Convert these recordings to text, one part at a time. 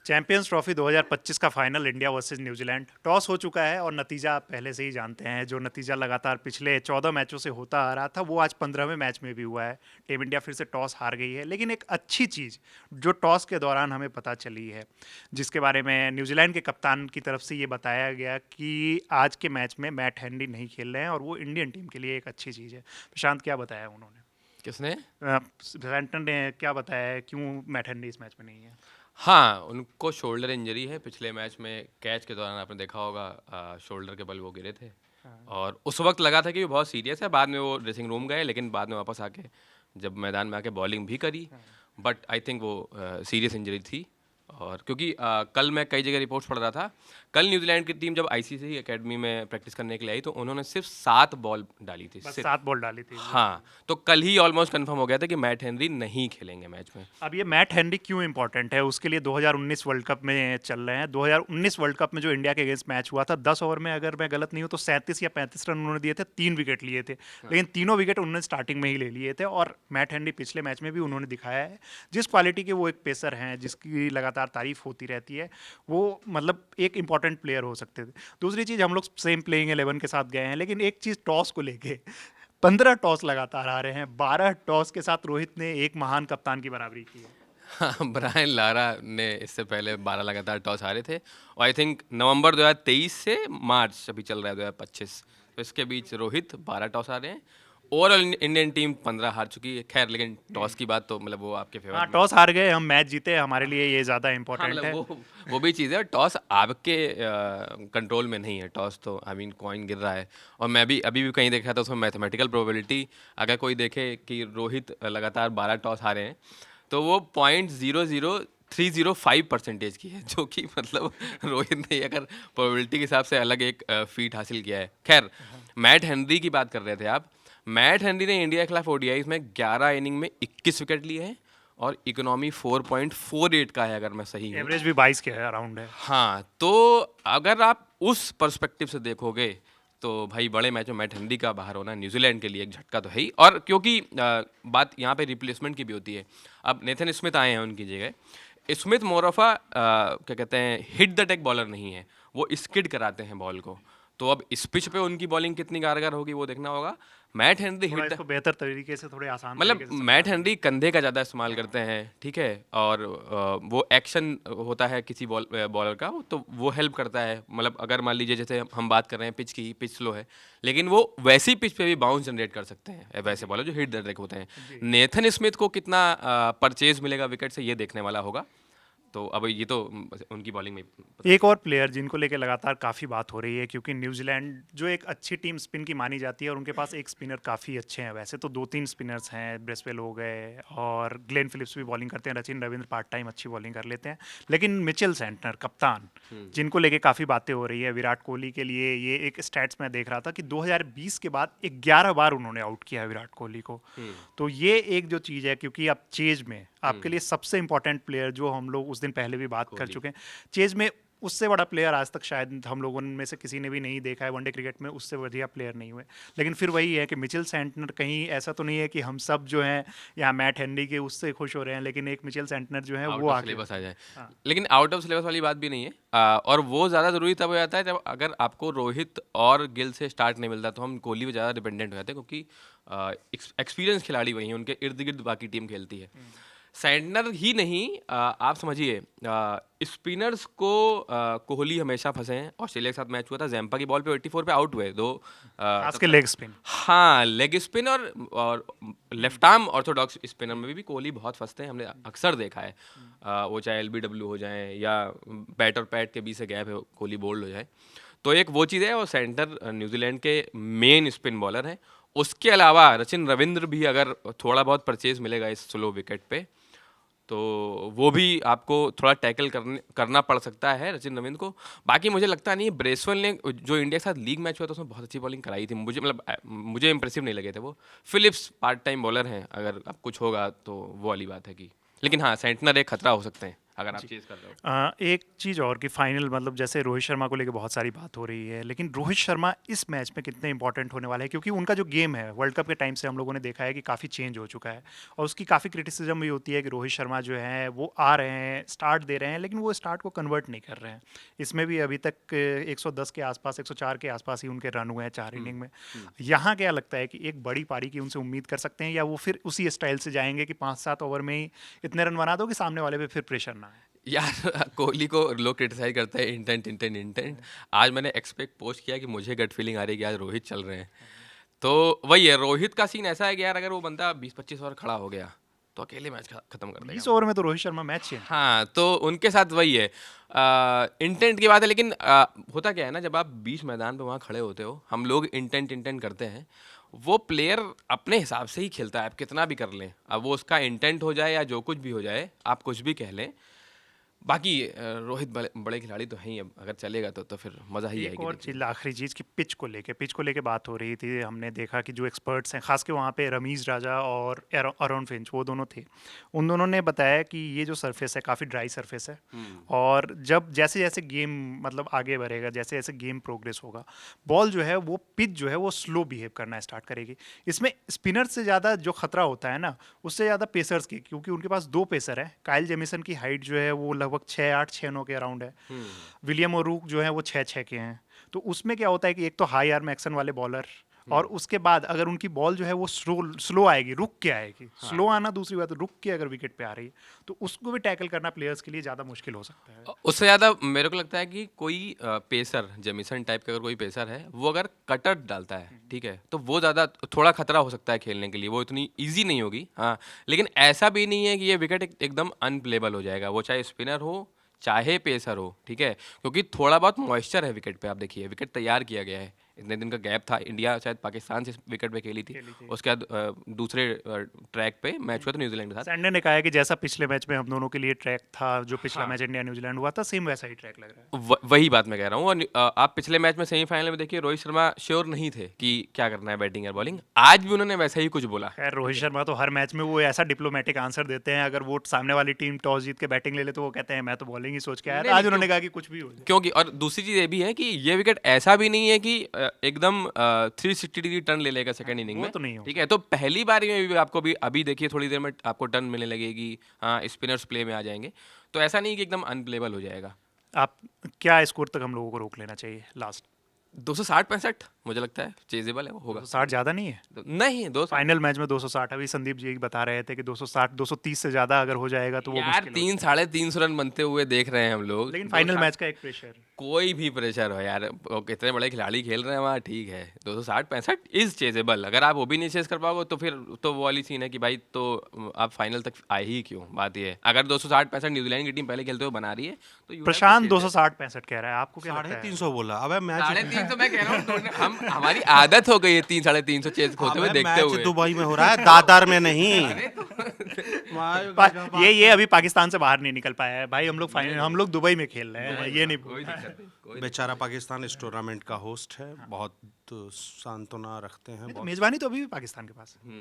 Champions trophy 2025 का final India versus New Zealand. Toss हो चुका है और नतीजा आप पहले से ही जानते हैं। जो नतीजा लगातार पिछले 14 मैचों से होता आ रहा था वो आज 15वें मैच में भी हुआ है। टीम इंडिया फिर से टॉस हार गई है, लेकिन एक अच्छी चीज़ जो टॉस के दौरान हमें पता चली है, जिसके बारे में न्यूजीलैंड के कप्तान की तरफ से ये बताया गया कि आज के मैच में मैट हेनरी नहीं खेल रहे हैं और वो इंडियन टीम के लिए एक अच्छी चीज़ है। प्रशांत, क्या बताया उन्होंने? किसने? सेंटर ने क्या बताया है, क्यों मैट हेनरी इस मैच में नहीं है? हाँ, उनको शोल्डर इंजरी है। पिछले मैच में कैच के दौरान आपने देखा होगा, शोल्डर के बल वो गिरे थे और उस वक्त लगा था कि वो बहुत सीरियस है। बाद में वो ड्रेसिंग रूम गए, लेकिन बाद में वापस आके जब मैदान में आके बॉलिंग भी करी, बट आई थिंक वो सीरियस इंजरी थी। और क्योंकि कल मैं कई जगह रिपोर्ट्स पढ़ रहा था, कल न्यूजीलैंड की टीम जब आईसीसी एकेडमी में प्रैक्टिस करने के लिए आई तो उन्होंने सिर्फ 7 बॉल डाली थी, बस सिर्फ। 7 बॉल डाली थी। हाँ, तो कल ही ऑलमोस्ट कंफर्म हो गया था कि मैट हेनरी नहीं खेलेंगे मैच में। अब ये मैट हेनरी क्यों इंपॉर्टेंट है? उसके लिए 2019 वर्ल्ड कप में चल रहे हैं। 2019 वर्ल्ड कप में जो इंडिया के अगेंस्ट मैच हुआ था, 10 ओवर में अगर मैं गलत नहीं हूँ तो 37 या 35 रन उन्होंने दिए थे, 3 विकेट लिए थे, लेकिन तीनों विकेट उन्होंने स्टार्टिंग में ही ले लिए थे। और मैट हेनरी पिछले मैच में भी उन्होंने दिखाया है जिस क्वालिटी के वो एक पेसर हैं, जिसकी लगातार तारीफ होती रहती है, वो मतलब एक इंपॉर्टेंट प्लेयर हो सकते थे। दूसरी चीज़, हम लोग सेम प्लेइंग 11 के साथ गए हैं, लेकिन एक चीज़ टॉस को लेके 15 टॉस लगातार आ रहे हैं। 12 टॉस के साथ रोहित ने एक महान कप्तान की बराबरी की है। हाँ, ब्रायन लारा ने इससे पहले 12 लगातार टॉस हारे थे और आई थिंक नवंबर 2023 से मार्च अभी चल रहा है 2025, तो इसके बीच रोहित 12 टॉस हारे हैं। ओवरऑल इंडियन टीम 15 हार चुकी है। खैर, लेकिन टॉस की बात तो मतलब वो आपके फेवर हाँ, में। टॉस हार गए, हम मैच जीते, हमारे लिए ये ज़्यादा हाँ, इंपॉर्टेंट मतलब है। वो भी चीज़ है। टॉस आपके कंट्रोल में नहीं है। टॉस तो आई मीन कॉइन गिर रहा है और मैं भी अभी भी कहीं देखा था उसमें मैथमेटिकल प्रोबेबिलिटी, अगर कोई देखे कि रोहित लगातार 12 टॉस हारे हैं तो वो 0.00305% की है, जो कि मतलब रोहित ने अगर प्रोबेबिलिटी के हिसाब से अलग एक फीट हासिल किया है। खैर, मैट हेनरी की बात कर रहे थे आप। मैट हेनरी ने इंडिया के खिलाफ ओडीआईज में 11 इनिंग में 21 विकेट लिए हैं और इकोनॉमी 4.48 का है, अगर मैं सही हूँ। एवरेज भी 22 के अराउंड है। हाँ, तो अगर आप उस पर्सपेक्टिव से देखोगे तो भाई बड़े मैच में मैट हेनरी का बाहर होना न्यूजीलैंड के लिए एक झटका तो है ही। और क्योंकि बात यहाँ पे रिप्लेसमेंट की भी होती है। अब नेथन स्मिथ आए हैं उनकी जगह। स्मिथ मोरफा क्या कहते हैं, हिट द टेक बॉलर नहीं है, वो स्किड कराते हैं बॉल को। तो अब इस पिच पे उनकी बॉलिंग कितनी कारगर होगी वो देखना होगा। मैट हेनरी थोड़ा हिट इसको बेहतर तरीके से, थोड़े आसान मतलब तरीके से मैट समझा। हेनरी कंधे का ज़्यादा इस्तेमाल करते हैं, ठीक है। और वो एक्शन होता है किसी बॉलर का, तो वो हेल्प करता है। मतलब अगर मान लीजिए जैसे हम बात कर रहे हैं पिच की, पिच स्लो है, लेकिन वो वैसी पिच पे भी बाउंस जनरेट कर सकते हैं वैसे बॉलर जो हिट द ड्रैग होते हैं। जी। नेथन स्मिथ को कितना परचेज मिलेगा विकेट से, ये देखने वाला होगा। तो अब ये तो उनकी बॉलिंग में एक और प्लेयर जिनको लेके लगातार काफ़ी बात हो रही है, क्योंकि न्यूजीलैंड जो एक अच्छी टीम स्पिन की मानी जाती है और उनके पास एक स्पिनर काफ़ी अच्छे हैं। वैसे तो 2-3 स्पिनर्स हैं, ब्रेसवेल हो गए और ग्लेन फिलिप्स भी बॉलिंग करते हैं, रचिन रविंद्र पार्ट टाइम अच्छी बॉलिंग कर लेते हैं, लेकिन मिचेल सेंटनर कप्तान, जिनको लेके काफ़ी बातें हो रही है। विराट कोहली के लिए ये एक स्टैट्स में देख रहा था कि 2020 के बाद 11 बार उन्होंने आउट किया है विराट कोहली को। तो ये एक जो चीज़ है, क्योंकि अब चेज में आपके लिए सबसे इंपॉर्टेंट प्लेयर, जो हम लोग उस दिन पहले भी बात कर कोहली। चुके हैं, चेज में उससे बड़ा प्लेयर आज तक शायद हम लोगों में से किसी ने भी नहीं देखा है। वनडे क्रिकेट में उससे बढ़िया प्लेयर नहीं हुए। लेकिन फिर वही है कि मिचेल सेंटनर, कहीं ऐसा तो नहीं है कि हम सब जो हैं यहाँ मैट हेनरी के उससे खुश हो रहे हैं, लेकिन एक मिचेल सेंटनर जो है आउट वो ऑफ आगे। सिलेबस आ जाए। हाँ। लेकिन आउट ऑफ सिलेबस वाली बात भी नहीं है। और वो ज़्यादा ज़रूरी तब हो जाता है जब अगर आपको रोहित और गिल से स्टार्ट नहीं मिलता, तो हम कोहली पे ज़्यादा डिपेंडेंट हो जाते हैं, क्योंकि एक्सपीरियंस खिलाड़ी वही हैं, उनके इर्द गिर्द बाकी टीम खेलती है। सैंटनर ही नहीं, आप समझिए, स्पिनर्स को कोहली हमेशा फंसे हैं। ऑस्ट्रेलिया के साथ मैच हुआ था, जैम्पा की बॉल पे 84 पे आउट हुए दो। खास के लेग स्पिन। हाँ, लेग स्पिन और लेफ्ट आर्म ऑर्थोडॉक्स स्पिनर में भी कोहली बहुत फंसते हैं, हमने अक्सर देखा है। वो चाहे एलबीडब्ल्यू हो जाए या बैट और पैट के बीच से गैप है, कोहली बोल्ड हो जाए। तो एक वो चीज़ है। और सेंटर न्यूजीलैंड के मेन स्पिन बॉलर हैं। उसके अलावा रचिन रविंद्र भी अगर थोड़ा बहुत परचेज मिलेगा इस स्लो विकेट पे, तो वो भी आपको थोड़ा टैकल करना पड़ सकता है रचिन रविंद्र को। बाकी मुझे लगता नहीं है, ब्रेसवेल ने जो इंडिया के साथ लीग मैच हुआ था उसमें बहुत अच्छी बॉलिंग कराई थी। मुझे इंप्रेसिव नहीं लगे थे वो। फिलिप्स पार्ट टाइम बॉलर हैं, अगर अब कुछ होगा तो वो वाली बात है कि। लेकिन हाँ, सेंटनर एक खतरा हो सकते हैं। अगर आप चेज कर रहे हो। एक चीज़ और कि फाइनल मतलब जैसे रोहित शर्मा को लेकर बहुत सारी बात हो रही है, लेकिन रोहित शर्मा इस मैच में कितने इंपॉर्टेंट होने वाले हैं, क्योंकि उनका जो गेम है वर्ल्ड कप के टाइम से हम लोगों ने देखा है कि काफ़ी चेंज हो चुका है। और उसकी काफ़ी क्रिटिसिज्म भी होती है कि रोहित शर्मा जो है वो आ रहे हैं, स्टार्ट दे रहे हैं, लेकिन वो स्टार्ट को कन्वर्ट नहीं कर रहे हैं। इसमें भी अभी तक 110 के आसपास, 104 के आसपास ही उनके रन हुए हैं 4 इनिंग में। यहाँ क्या लगता है कि एक बड़ी पारी की उनसे उम्मीद कर सकते हैं, या वो फिर उसी स्टाइल से जाएंगे कि 5-7 ओवर में ही इतने रन बना दो कि सामने वाले पे फिर प्रेशर ना आए? यार कोहली को लोग क्रिटिसाइज करते हैं इंटेंट इंटेंट इंटेंट। आज मैंने एक्सपेक्ट पोस्ट किया कि मुझे गट फीलिंग आ रही है कि आज रोहित चल रहे हैं। तो वही है, रोहित का सीन ऐसा है कि यार अगर वो बंदा 20-25 ओवर खड़ा हो गया तो अकेले मैच खत्म कर 20 देगा। ओवर में तो रोहित शर्मा मैच चेंज। हाँ, तो उनके साथ वही है, इंटेंट की बात है। लेकिन होता क्या है ना, जब आप बीच मैदान पे वहाँ खड़े होते हो, हम लोग इंटेंट इंटेंट करते हैं, वो प्लेयर अपने हिसाब से ही खेलता है। आप कितना भी कर लें, अब वो उसका इंटेंट हो जाए या जो कुछ भी हो जाए, आप कुछ भी कह लें। बाकी रोहित बड़े खिलाड़ी तो हैं ही, अब अगर चलेगा तो फिर मज़ा ही एक आएगी और देखने चीज, आखिरी चीज़ की पिच को लेके बात हो रही थी। हमने देखा कि जो एक्सपर्ट्स हैं, खास के वहाँ पे रमीज राजा और अरुण फिंच, वो दोनों थे। उन दोनों ने बताया कि ये जो सरफेस है काफ़ी ड्राई सरफेस है, और जब जैसे जैसे गेम मतलब आगे बढ़ेगा, जैसे जैसे गेम प्रोग्रेस होगा, बॉल जो है वो पिच जो है वो स्लो बिहेव करना स्टार्ट करेगी। इसमें स्पिनर से ज़्यादा जो खतरा होता है ना, उससे ज़्यादा पेसर्स की, क्योंकि उनके पास 2 पेसर है। काइल जेमिसन की हाइट जो है वो लगभग 6'8", 6'9" के अराउंड है। विलियम ओरूक जो है वो 6'6" के हैं। तो उसमें क्या होता है कि एक तो हाई आर्म एक्शन वाले बॉलर, और उसके बाद अगर उनकी बॉल जो है वो स्लो आएगी, रुक के आएगी। स्लो आना दूसरी बात, रुक के अगर विकेट पे आ रही है तो उसको भी टैकल करना प्लेयर्स के लिए ज़्यादा मुश्किल हो सकता है। उससे ज़्यादा मेरे को लगता है कि कोई पेसर, जेमिसन टाइप का अगर कोई पेसर है, वो अगर कटर डालता है, ठीक है, तो वो ज़्यादा थोड़ा खतरा हो सकता है खेलने के लिए। वो इतनी इजी नहीं होगी, हाँ। लेकिन ऐसा भी नहीं है कि ये विकेट एकदम अनप्लेबल हो जाएगा, वो चाहे स्पिनर हो चाहे पेसर हो, ठीक है, क्योंकि थोड़ा बहुत मॉइस्चर है विकेट पे। आप देखिए, विकेट तैयार किया गया है, इतने दिन का गैप था। इंडिया शायद पाकिस्तान से विकेट पे खेली थी, उसके बाद दूसरे ट्रैक पे मैच हुआ था न्यूजीलैंड के साथ। सैंडे ने कहा है कि जैसा पिछले मैच में हम दोनों के लिए ट्रैक था, जो पिछला मैच इंडिया न्यूजीलैंड हुआ था, सेम वैसा ही ट्रैक लग रहा है। वही बात मैं कह रहा हूँ। और आप पिछले मैच में सेमीफाइनल में देखिए, रोहित शर्मा श्योर नहीं थे कि क्या करना है, बैटिंग या बॉलिंग। आज भी उन्होंने वैसा ही कुछ बोला। खैर, रोहित शर्मा तो हर मैच में वो ऐसा डिप्लोमेटिक आंसर देते हैं, अगर वो सामने वाली टीम टॉस जीत के बैटिंग ले ले तो वो कहते हैं मैं तो बॉलिंग ही सोच के आया था। आज उन्होंने कहा कि कुछ भी हो जाए। क्योंकि और दूसरी चीज़ ये भी है कि ये विकेट ऐसा भी नहीं है कि एकदम 360 डिग्री टर्न ले लेगा सेकंड इनिंग में, तो नहीं होगा। ठीक है। तो पहली बारी में भी आपको भी अभी देखिए, थोड़ी देर में आपको टर्न मिलने लगेगी, हाँ, स्पिनर्स प्ले में आ जाएंगे। तो ऐसा नहीं कि एकदम अनप्लेबल हो जाएगा। आप क्या स्कोर तक हम लोगों को रोक लेना चाहिए लास्ट? 260-65 मुझे लगता है चेजेबल है, वो होगा। 260 ज़्यादा नहीं है? नहीं, दो फाइनल मैच में 260, अभी संदीप जी बता रहे थे कि 260 230 से ज़्यादा अगर हो जाएगा तो वो यार मुश्किल हो। 300-350 रन बनते हुए देख रहे हैं हम लोग। लेकिन फाइनल मैच का एक प्रेशर। कोई भी प्रेशर हो यार, कितने बड़े खिलाड़ी खेल रहे हैं वहाँ, ठीक है। 260-65 इज चेजेबल। अगर आप वो भी नहीं चेज कर पाओगे तो फिर तो वो वाली सीन है कि भाई तो आप फाइनल तक आए ही क्यों। बात ये है, अगर 260-65 न्यूजीलैंड की टीम पहले खेलते हुए बना रही है तो प्रशांत 260-65 कह रहा है, आपको क्या लगता है? 350 बोला। अबे मैच 350 मैं कह रहा हूँ। हम हमारी आदत हो गई है 300-350 चेज होते हुए देखते मैच हुए। दुबई में हो रहा है, दादर में नहीं। ये अभी पाकिस्तान से बाहर नहीं निकल पाया है भाई। हम लोग फाइनल, हम लोग दुबई में खेल रहे हैं, ये नहीं। कोई दिक्कत नहीं। बेचारा पाकिस्तान इस टूर्नामेंट का होस्ट है, बहुत सांत्वना रखते हैं। बहुत मेजबानी तो अभी भी पाकिस्तान के पास है।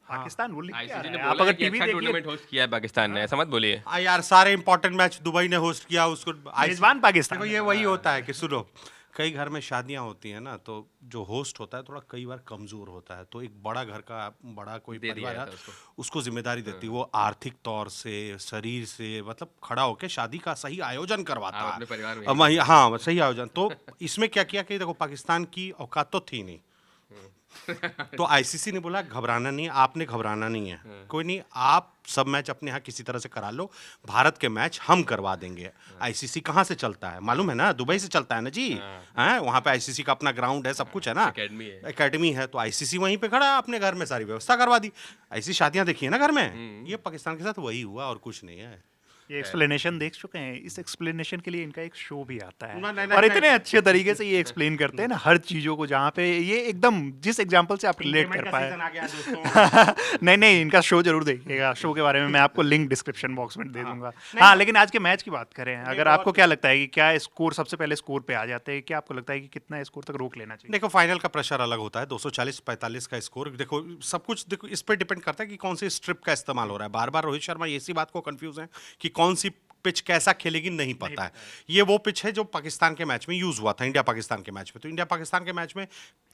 पाकिस्तान वो लिख के आ आईसीसी ने रहा है। आप बोला अगर है कि टीवी अच्छा देखिए, टूर्नामेंट होस्ट किया है पाकिस्तान ने, ऐसा मत बोलिए। यार सारे इंपॉर्टेंट मैच दुबई ने होस्ट किया, उसको मेजबान पाकिस्तान देखो, ये वही होता है कि सुनो, कई घर में शादियां होती हैं ना, तो जो होस्ट होता है थोड़ा कई बार कमजोर होता है, तो एक बड़ा घर का बड़ा कोई दे दिया परिवार जाता है, है उसको जिम्मेदारी देती है। वो आर्थिक तौर से, शरीर से, मतलब खड़ा होकर शादी का सही आयोजन करवाता आप है। अपने परिवार में अब वही, हाँ, सही आयोजन। तो इसमें क्या किया कि देखो, पाकिस्तान की औकात तो थी नहीं, तो आईसीसी ने बोला घबराना नहीं, आपने घबराना नहीं है, कोई नहीं, आप सब मैच अपने यहाँ किसी तरह से करा लो, भारत के मैच हम करवा देंगे। आईसीसी कहाँ से चलता है मालूम है ना? दुबई से चलता है ना जी। हैं, वहाँ पे आईसीसी का अपना ग्राउंड है, सब कुछ है ना, एकेडमी है। तो आईसीसी वहीं पे खड़ा है, अपने घर में सारी व्यवस्था करवा दी। ऐसी शादियां देखी है ना घर में। ये पाकिस्तान के साथ वही हुआ और कुछ नहीं है। ये एक्सप्लेनेशन देख चुके हैं। इस एक्सप्लेनेशन के लिए इनका एक शो भी आता है, नहीं, और इतने अच्छे तरीके से ये एक्सप्लेन करते हैं ना हर चीजों को, जहाँ पे ये एकदम जिस एग्जांपल से आप रिलेट कर पाए। नहीं, इनका शो जरूर देखिएगा। शो के बारे में मैं आपको लिंक डिस्क्रिप्शन बॉक्स में दे दूंगा। हाँ, लेकिन आज के मैच की बात करें, अगर आपको क्या लगता है कि क्या स्कोर, सबसे पहले स्कोर पे आ जाते हैं, क्या आपको लगता है कि कितना स्कोर तक रोक लेना चाहिए? देखो, फाइनल का प्रेशर अलग होता है। 240-45 का स्कोर, देखो सब कुछ, देखो इस पे डिपेंड करता है कि कौन सी स्ट्रिप का इस्तेमाल हो रहा है। बार बार रोहित शर्मा इसी बात को कंफ्यूज है कि कौन सी पिच कैसा खेलेगी नहीं पता है। ये वो पिच है जो पाकिस्तान के मैच में यूज हुआ था, इंडिया पाकिस्तान के मैच में। तो इंडिया पाकिस्तान के मैच में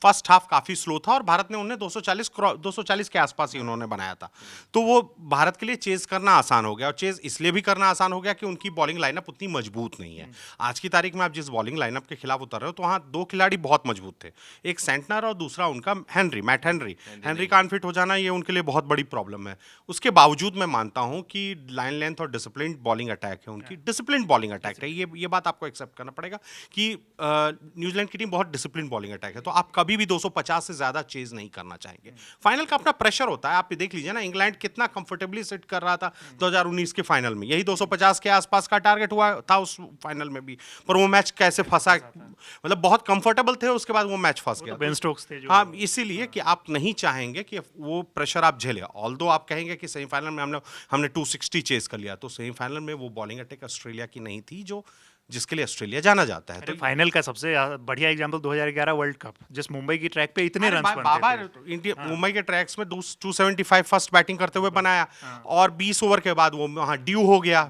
फर्स्ट हाफ काफी स्लो था और भारत ने उन्हें 240 के आसपास ही उन्होंने बनाया था। तो वो भारत के लिए चेज करना आसान हो गया, और चेज इसलिए भी करना आसान हो गया कि उनकी बॉलिंग लाइनअप उतनी मजबूत नहीं है। आज की तारीख में आप जिस बॉलिंग लाइनअप के खिलाफ उतर रहे हो, तो वहां दो खिलाड़ी बहुत मजबूत थे, एक सेंटनर और दूसरा उनका मैट हेनरी का अनफिट हो जाना ये उनके लिए बहुत बड़ी प्रॉब्लम है। उसके बावजूद मैं मानता हूं कि लाइन लेंथ और डिसिप्लिन बॉलिंग अटैक है उनकी, डिसिप्लिन बॉलिंग अटैक है, ये बात आपको एक्सेप्ट करना पड़ेगा कि न्यूजीलैंड की टीम बहुत डिसिप्लिन बॉलिंग अटैक है। तो आप कभी भी 250 से ज्यादा चेज नहीं करना चाहेंगे। फाइनल का अपना प्रेशर होता है, आप देख लीजिए ना, इंग्लैंड कितना कंफर्टेबली सिट कर रहा था 2019 के फाइनल में, यही 250 के आसपास का टारगेट हुआ था उस फाइनल में भी, पर वो मैच कैसे फंसा, मतलब बहुत कंफर्टेबल थे, उसके बाद वो मैच फंस गया। बेन स्टोक्स थे जो, हाँ, इसीलिए कि आप नहीं चाहेंगे कि वो प्रेशर आप झेले। ऑल्दो आप कहेंगे कि सेमीफाइनल में हमने 260 चेस कर लिया, तो सेमीफाइनल में वो बॉलिंग अटैक ऑस्ट्रेलिया की नहीं थी जो जिसके लिए ऑस्ट्रेलिया जाना जाता है। तो फाइनल का सबसे बढ़िया एग्जांपल 2011 वर्ल्ड कप, जिस मुंबई की ट्रैक पे इतने रन बाबा इंडिया मुंबई के ट्रैक्स में 275 फर्स्ट बैटिंग करते हुए बनाया, और 20 ओवर के बाद वो वहां ड्यू हो गया,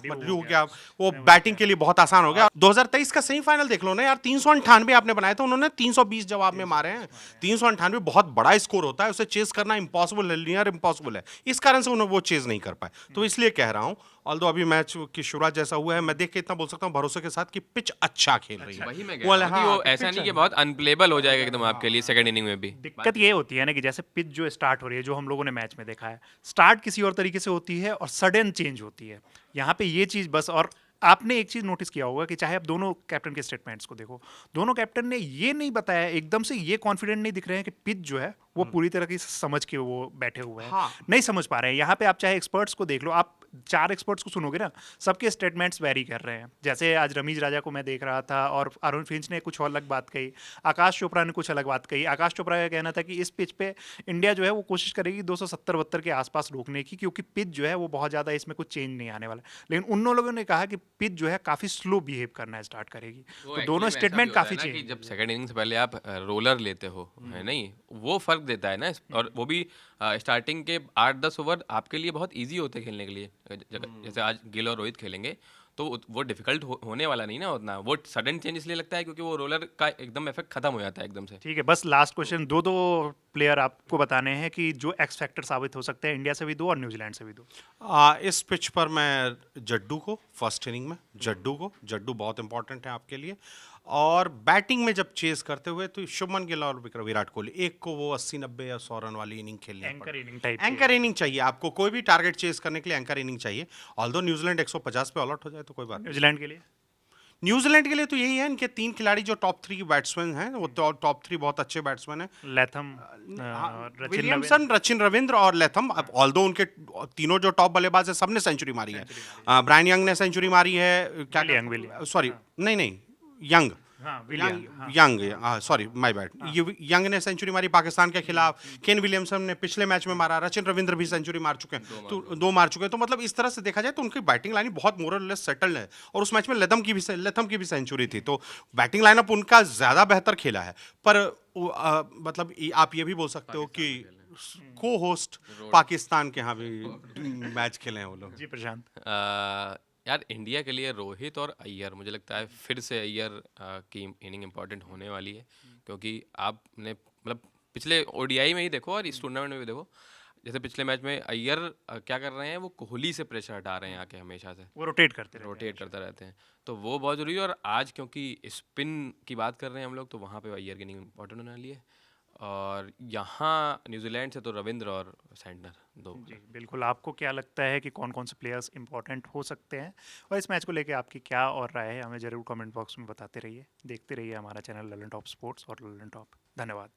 वो बैटिंग के लिए बहुत आसान हो गया। 2023 का सेमीफाइनल देख लो ना यार, 398 आपने बनाए थे, उन्होंने 320 जवाब में मारे हैं। 398 बहुत बड़ा स्कोर होता है, उसे चेस करना इम्पॉसिबल है, नियर इम्पॉसिबल है। इस कारण से उन्होंने वो चेज नहीं कर पाए। तो इसलिए कह रहा हूं, ऑल्दो अभी मैच की शुरुआत जैसा हुआ है, मैं देख के इतना बोल सकता हूं भरोसे के साथ कि पिच अच्छा खेल रही है। वही मैं कह रहा हूं कि वो ऐसा नहीं कि बहुत अनप्लेबल हो जाएगा एकदम आपके लिए सेकंड इनिंग में भी। दिक्कत ये होती है ना कि जैसे पिच जो स्टार्ट हो रही है, जो हम लोगों ने मैच में देखा है, स्टार्ट किसी और तरीके से होती है और सडन चेंज होती है। यहाँ पे ये चीज बस, और आपने एक चीज नोटिस किया होगा कि चाहे आप दोनों कैप्टन के स्टेटमेंट्स को देखो, दोनों कैप्टन ने ये नहीं बताया, एकदम से ये कॉन्फिडेंट नहीं दिख रहे हैं कि पिच जो है वो पूरी तरह की समझ के वो बैठे हुए हैं। हाँ। नहीं समझ पा रहे हैं। यहाँ पे आप चाहे एक्सपर्ट्स को देख लो, आप 4 एक्सपर्ट्स को सुनोगे ना, सबके स्टेटमेंट्स वेरी कर रहे हैं। जैसे आज रमीज राजा को मैं देख रहा था और अरुण फिंच ने कुछ अलग बात कही, आकाश चोपड़ा ने कुछ अलग बात कही। आकाश चोपड़ा का कहना था कि इस पिच पे इंडिया जो है वो कोशिश करेगी 270-72 के आसपास रोकने की, क्योंकि पिच जो है वो बहुत ज़्यादा इसमें कुछ चेंज नहीं आने वाला। लेकिन उन लोगों ने कहा कि पिच जो है काफ़ी स्लो बिहेव करना स्टार्ट करेगी। तो दोनों स्टेटमेंट काफ़ी चेंज। जब सेकंड इनिंग से पहले आप रोलर लेते हो, है नहीं, वो फर्क देता है ना। और वो भी स्टार्टिंग के 8-10 ओवर आपके लिए बहुत इजी होते हैं खेलने के लिए। जैसे आज गिल और रोहित खेलेंगे तो वो डिफिकल्ट होने वाला नहीं ना उतना। वो सडन चेंज इसलिए लगता है क्योंकि वो रोलर का एकदम इफेक्ट खत्म हो जाता है एकदम से। ठीक है, बस लास्ट क्वेश्चन, दो प्लेयर आपको बताने हैं कि जो एक्स फैक्टर साबित हो सकते हैं, इंडिया से भी 2 और न्यूजीलैंड से भी 2। इस पिच पर मैं जड्डू को, फर्स्ट इनिंग में जड्डू बहुत इंपॉर्टेंट है आपके लिए। और बैटिंग में जब चेस करते हुए तो शुभमन गिल और विराट कोहली, एक को वो 80-90 या 100 रन वाली इनिंग खेलनी anchor inning type, anchor inning चाहिए आपको। कोई भी टारगेट चेस करने के लिए एंकर इनिंग चाहिए। ऑल्दो न्यूजीलैंड 150 पे ऑल आउट हो जाए तो कोई बात नहीं। न्यूजीलैंड के लिए तो यही है, इनके 3 खिलाड़ी जो टॉप 3 बैट्समैन हैं, वो टॉप 3 बहुत अच्छे बैट्समैन हैं। लैथम, विलियमसन, रचिन रविंद्र और लैथम। ऑल्दो उनके तीनों जो टॉप बल्लेबाज है सबने सेंचुरी मारी है। ब्रायन यंग ने सेंचुरी मारी है, क्या सॉरी नहीं young sorry my bad, young ने सेंचुरी मारी पाकिस्तान के खिलाफ। केन विलियमसन ने पिछले मैच में मारा। रचिन रविंद्र भी सेंचुरी मार चुके हैं, तो 2 मार चुके हैं। तो मतलब इस तरह से देखा जाए तो उनकी बैटिंग लाइन बहुत मोर और लेस सेटल्ड है। और उस मैच में लेथम की भी सेंचुरी थी। तो बैटिंग लाइनअप उनका ज्यादा बेहतर खेला है। पर मतलब आप ये भी बोल सकते हो कि को होस्ट पाकिस्तान के यहाँ भी मैच खेले हैं वो लोग। जी प्रशांत। यार इंडिया के लिए रोहित और अय्यर, मुझे लगता है फिर से अय्यर की इनिंग इंपॉर्टेंट होने वाली है। क्योंकि आपने मतलब पिछले ओडीआई में ही देखो और इस टूर्नामेंट में भी देखो, जैसे पिछले मैच में अय्यर क्या कर रहे हैं, वो कोहली से प्रेशर हटा रहे हैं आके, हमेशा से वो रोटेट करते रहते हैं। तो वो बहुत ज़रूरी है। और आज क्योंकि स्पिन की बात कर रहे हैं हम लोग, तो वहाँ पे अय्यर की इनिंग इंपॉर्टेंट होने वाली है। और यहाँ न्यूजीलैंड से तो रविंद्र और सेंटनर 2। जी बिल्कुल। आपको क्या लगता है कि कौन कौन से प्लेयर्स इंपॉर्टेंट हो सकते हैं, और इस मैच को लेके आपकी क्या और राय है, हमें ज़रूर कमेंट बॉक्स में बताते रहिए। देखते रहिए हमारा चैनल ललन टॉप स्पोर्ट्स और ललन टॉप। धन्यवाद।